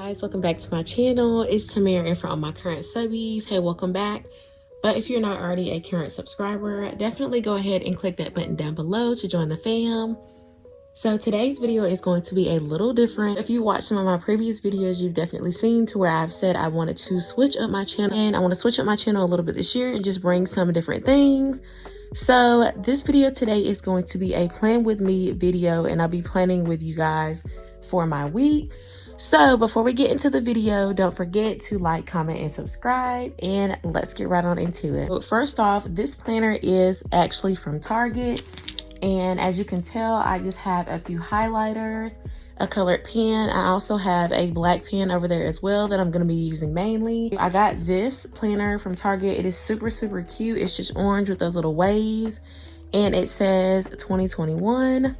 guys, welcome back to my channel. It's Tamera, and for all my current subbies, hey, welcome back. But if you're not already a current subscriber, definitely go ahead and click that button down below to join the fam. So today's video is going to be a little different. If you watched some of my previous videos, you've definitely seen to where I've said I wanted to switch up my channel, and I want to switch up my channel a little bit this year and just bring some different things. So this video today is going to be a plan with me video, and I'll be planning with you guys for my week. So before we get into the video, don't forget to like, comment, and subscribe, and let's get right on into it. But first off, this planner is actually from Target, and as you can tell, I just have a few highlighters, a colored pen. I also have a black pen over there as well that I'm going to be using mainly. I got this planner from Target. It is super cute. It's just orange with those little waves, and it says 2021.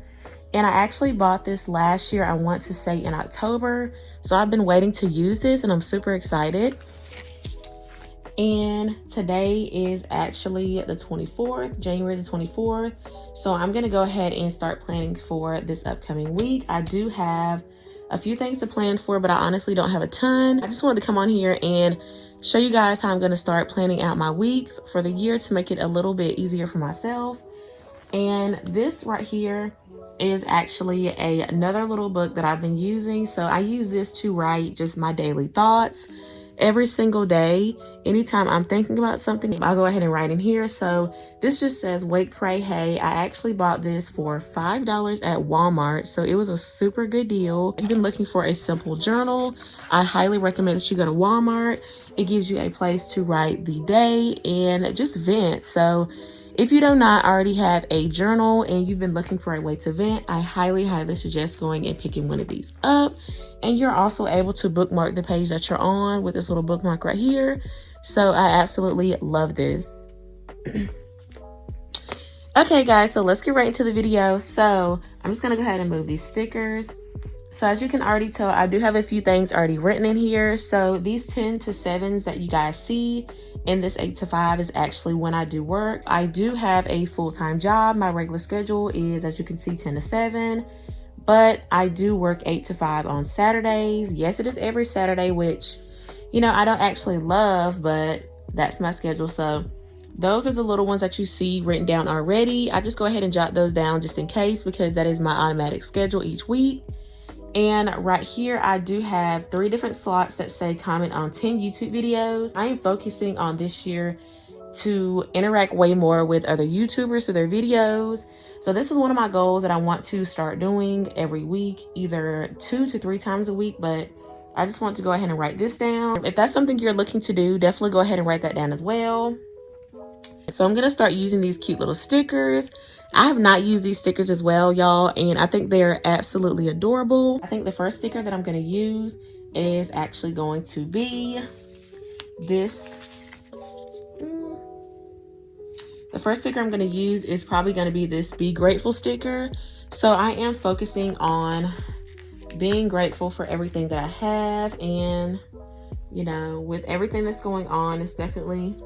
And I actually bought this last year, I want to say in October. So I've been waiting to use this, and I'm super excited. And today is actually the 24th, January the 24th. So I'm gonna go ahead and start planning for this upcoming week. I do have a few things to plan for, but I honestly don't have a ton. I just wanted to come on here and show you guys how I'm gonna start planning out my weeks for the year to make it a little bit easier for myself. And this right here is actually another little book that I've been using. So I use this to write just my daily thoughts every single day. Anytime I'm thinking about something, I'll go ahead and write in here. So this just says wake, pray, hey. I actually bought this for $5 at Walmart, so it was a super good deal. If you've been looking for a simple journal, I highly recommend that you go to Walmart. It gives you a place to write the day and just vent. So if you do not already have a journal and you've been looking for a way to vent, I highly suggest going and picking one of these up. And you're also able to bookmark the page that you're on with this little bookmark right here. So I absolutely love this. Okay guys, so let's get right into the video. So I'm just gonna go ahead and move these stickers. So as you can already tell, I do have a few things already written in here. So these 10 to 7s that you guys see in this 8 to 5 is actually when I do work. I do have a full-time job. My regular schedule is, as you can see, 10 to 7. But I do work 8 to 5 on Saturdays. Yes, it is every Saturday, which, you know, I don't actually love, but that's my schedule. So those are the little ones that you see written down already. I just go ahead and jot those down just in case, because that is my automatic schedule each week. And right here, I do have 3 different slots that say comment on 10 YouTube videos. I am focusing on this year to interact way more with other YouTubers for their videos. So this is one of my goals that I want to start doing every week, either 2 to 3 times a week, but I just want to go ahead and write this down. If that's something you're looking to do, definitely go ahead and write that down as well. So I'm gonna start using these cute little stickers. I have not used these stickers as well, y'all, and I think they're absolutely adorable. I think the first sticker that I'm gonna use is actually going to be this. The first sticker I'm gonna use is probably gonna be this Be Grateful sticker. So I am focusing on being grateful for everything that I have, and you know, with everything that's going on, it's definitely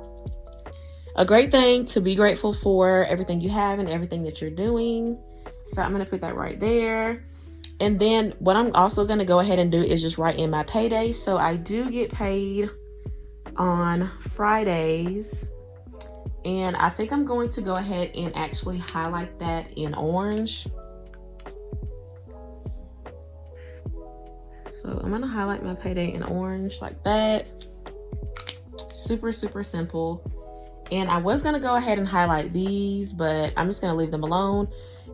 a great thing to be grateful for everything you have and everything that you're doing. So I'm going to put that right there. And then what I'm also going to go ahead and do is just write in my payday. So I do get paid on Fridays. And I think I'm going to go ahead and actually highlight that in orange. So I'm going to highlight my payday in orange like that. Super simple. And I was going to go ahead and highlight these, but I'm just going to leave them alone.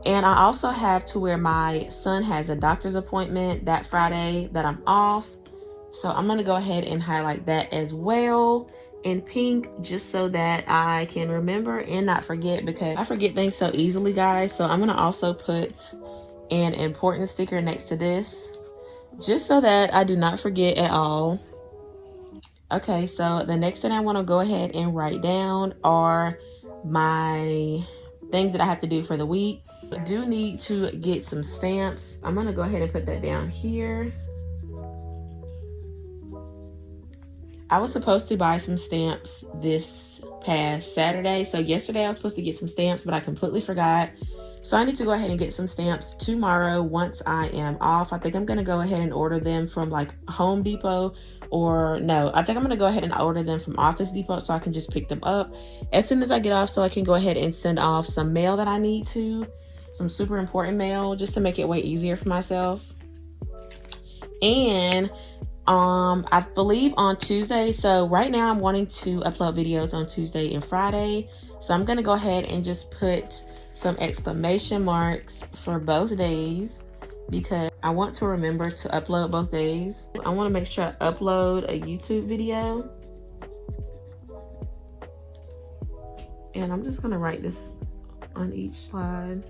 And I also have to where my son has a doctor's appointment that Friday that I'm off. So I'm going to go ahead and highlight that as well in pink, just so that I can remember and not forget, because I forget things so easily, guys. So I'm going to also put an important sticker next to this, just so that I do not forget at all. Okay, so the next thing I want to go ahead and write down are my things that I have to do for the week. I do need to get some stamps. I'm going to go ahead and put that down here. I was supposed to buy some stamps this past Saturday. So yesterday I was supposed to get some stamps, but I completely forgot. So I need to go ahead and get some stamps tomorrow once I am off. I think I'm going to go ahead and order them from like Home Depot, or no, I think I'm going to go ahead and order them from Office Depot so I can just pick them up as soon as I get off, so I can go ahead and send off some mail that I need to, some super important mail, just to make it way easier for myself. And I believe on Tuesday, so right now I'm wanting to upload videos on Tuesday and Friday, so I'm going to go ahead and just put some exclamation marks for both days because I want to remember to upload both days. I want to make sure I upload a YouTube video, and I'm just going to write this on each slide.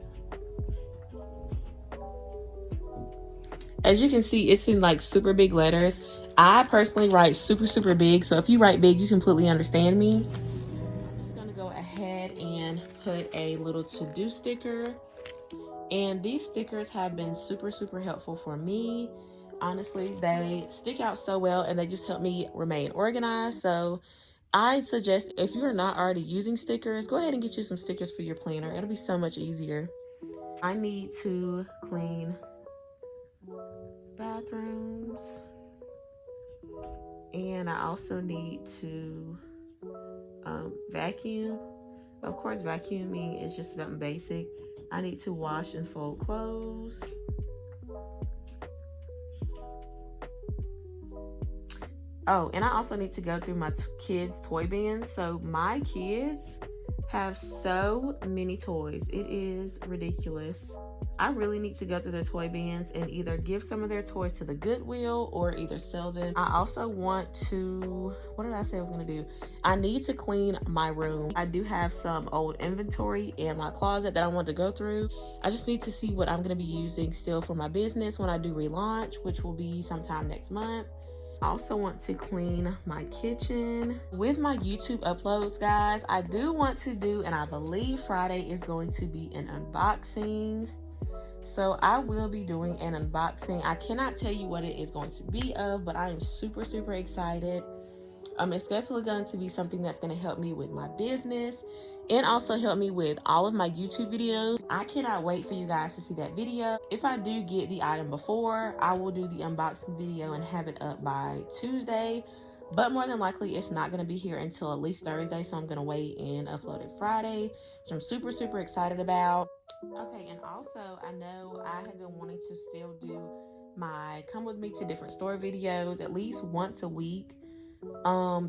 As you can see, it's in like super big letters. I personally write super big, so if you write big, you completely understand me. I'm just gonna go ahead and put a little to-do sticker. And these stickers have been super helpful for me. Honestly, they stick out so well and they just help me remain organized. So I suggest if you are not already using stickers, go ahead and get you some stickers for your planner. It'll be so much easier. I need to clean bathrooms, and I also need to vacuum. Of course, vacuuming is just something basic. I need to wash and fold clothes. Oh, and I also need to go through my kids' toy bins. So my kids have so many toys. It is ridiculous. I really need to go through their toy bins and either give some of their toys to the Goodwill or either sell them. I also want to, what did I say I was gonna do? I need to clean my room. I do have some old inventory in my closet that I want to go through. I just need to see what I'm gonna be using still for my business when I do relaunch, which will be sometime next month. I also want to clean my kitchen. With my YouTube uploads, guys, I do want to do, and I believe Friday is going to be an unboxing. So I will be doing an unboxing. I cannot tell you what it is going to be of, but I am super excited. It's definitely going to be something that's going to help me with my business and also help me with all of my YouTube videos. I cannot wait for you guys to see that video. If I do get the item before, I will do the unboxing video and have it up by Tuesday. But more than likely, it's not going to be here until at least Thursday. So I'm going to wait and upload it Friday, which I'm super excited about. Okay, and also I know I have been wanting to still do my come with me to different store videos at least once a week.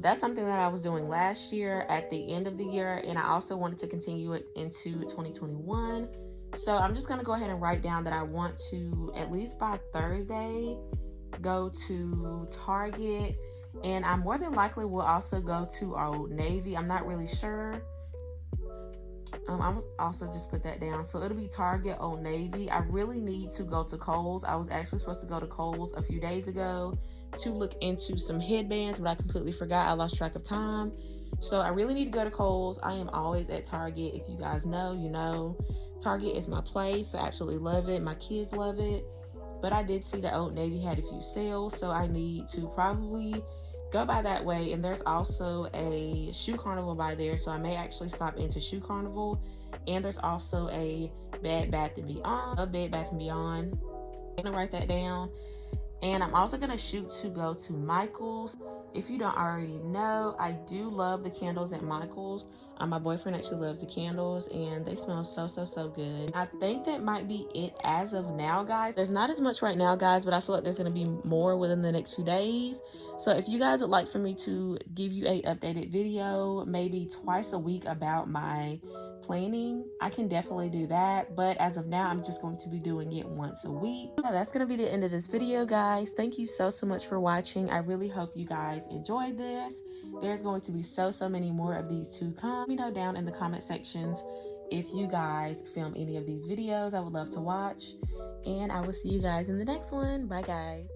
That's something that I was doing last year at the end of the year, and I also wanted to continue it into 2021. So I'm just going to go ahead and write down that I want to, at least by Thursday, go to Target, and I more than likely will also go to Old Navy. I'm not really sure. I will also just put that down. So it'll be Target, Old Navy. I really need to go to Kohl's. I was actually supposed to go to Kohl's a few days ago to look into some headbands, but I completely forgot. I lost track of time. So I really need to go to Kohl's. I am always at Target. If you guys know, you know. Target is my place. I absolutely love it. My kids love it. But I did see that Old Navy had a few sales, so I need to probably go by that way. And there's also a shoe carnival by there, so I may actually stop into Shoe Carnival. And there's also a Bed Bath & Beyond. I'm gonna write that down. And I'm also gonna shoot to go to Michael's. If you don't already know, I do love the candles at Michael's. My boyfriend actually loves the candles, and they smell so good. I think that might be it as of now, guys. There's not as much right now, guys, but I feel like there's going to be more within the next few days. So if you guys would like for me to give you a updated video, maybe twice a week about my planning, I can definitely do that. But as of now, I'm just going to be doing it once a week. So that's going to be the end of this video, guys. Thank you so much for watching. I really hope you guys enjoyed this. There's going to be so many more of these to come. Let me know down in the comment sections if you guys film any of these videos. I would love to watch, and I will see you guys in the next one. Bye, guys.